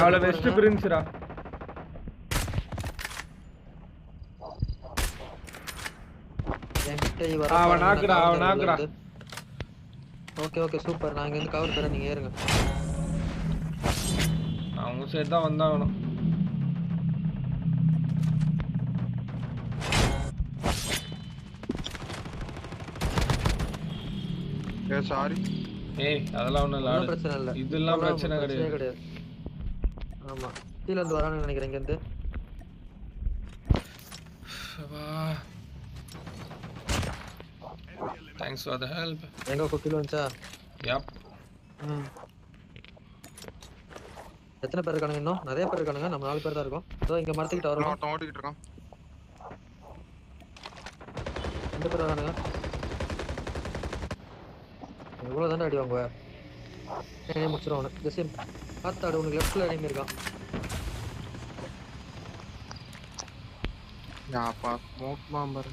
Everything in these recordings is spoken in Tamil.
அவள வெஸ்ட் பிரின்ஸ்ரா. அவன் நாக்குடா. Okay okay super. நான் இங்க இருந்து கவர் தரேன், நீங்க ஏறுங்க. அவங்க சைடு தான் வந்தாகணும். சாரி. ஏய் அதெல்லாம் ஒண்ணும் இல்ல. பிரச்சனை இல்ல. இதெல்லாம் பிரச்சனை கிடையாது. ஆமா கீழ இருந்து வரான்னு நினைக்கிறேன். இங்க இருந்து Thanks for the help. எங்க குக்கில வந்துச்சா? Yep. எத்தனை பேர் இருக்கானுங்க? இன்னும் நிறைய பேர் இருக்கானுங்க. நம்ம 4 பேர் தான் இருக்கோம். இதோ இங்க மரத்துக்கிட்ட வரோம். நான் ஓடிக்கிட்டு இருக்கேன். எந்த பேர் வரானுங்க? இவ்வளவு தானே அடி வாங்குவ? ஏனே முடிச்சிரும். ஜெசிம் பார்த்தாடு, உனக்கு லெஃப்ட்ல எனிமி இருக்கான். யாப்பா ஸ்மோக் பாம்பர்.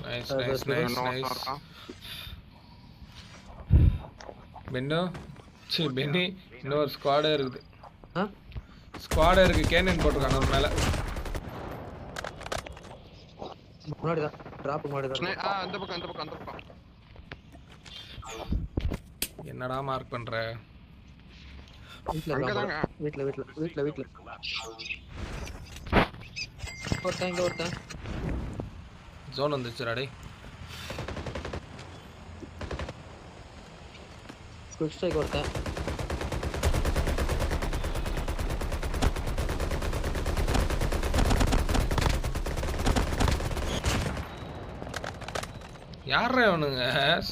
Nice. பென்னி இன்னொரு ஸ்குவாடே இருக்குது. ஸ்குவாடே இருக்கு. கேனன் போட்டுருக்காங்க அது மேல. முன்னாடி தான் டிராப் முன்னாடி தான். அந்த பக்கம். என்னடா மார்க் பண்ற? வீட்ல இருக்காங்க. வீட்ல. ஒருத்தன். ஜோன் வந்துச்சுடா டேய். குவிக் ஸ்ட்ரைக் ஒருத்தன். யாரா இவனுங்க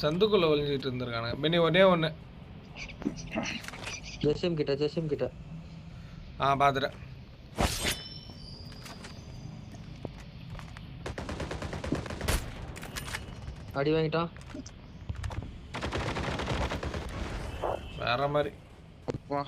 சந்துக்குள்ள ஒளிஞ்சிட்டு இருந்திருக்கானுங்க. பென்னி ஒண்ணே ஒண்ணு. ஜெசிம் கிட்ட. பாத்துறேன். அடி வாங்கிட்டான். வேற மாதிரி. வா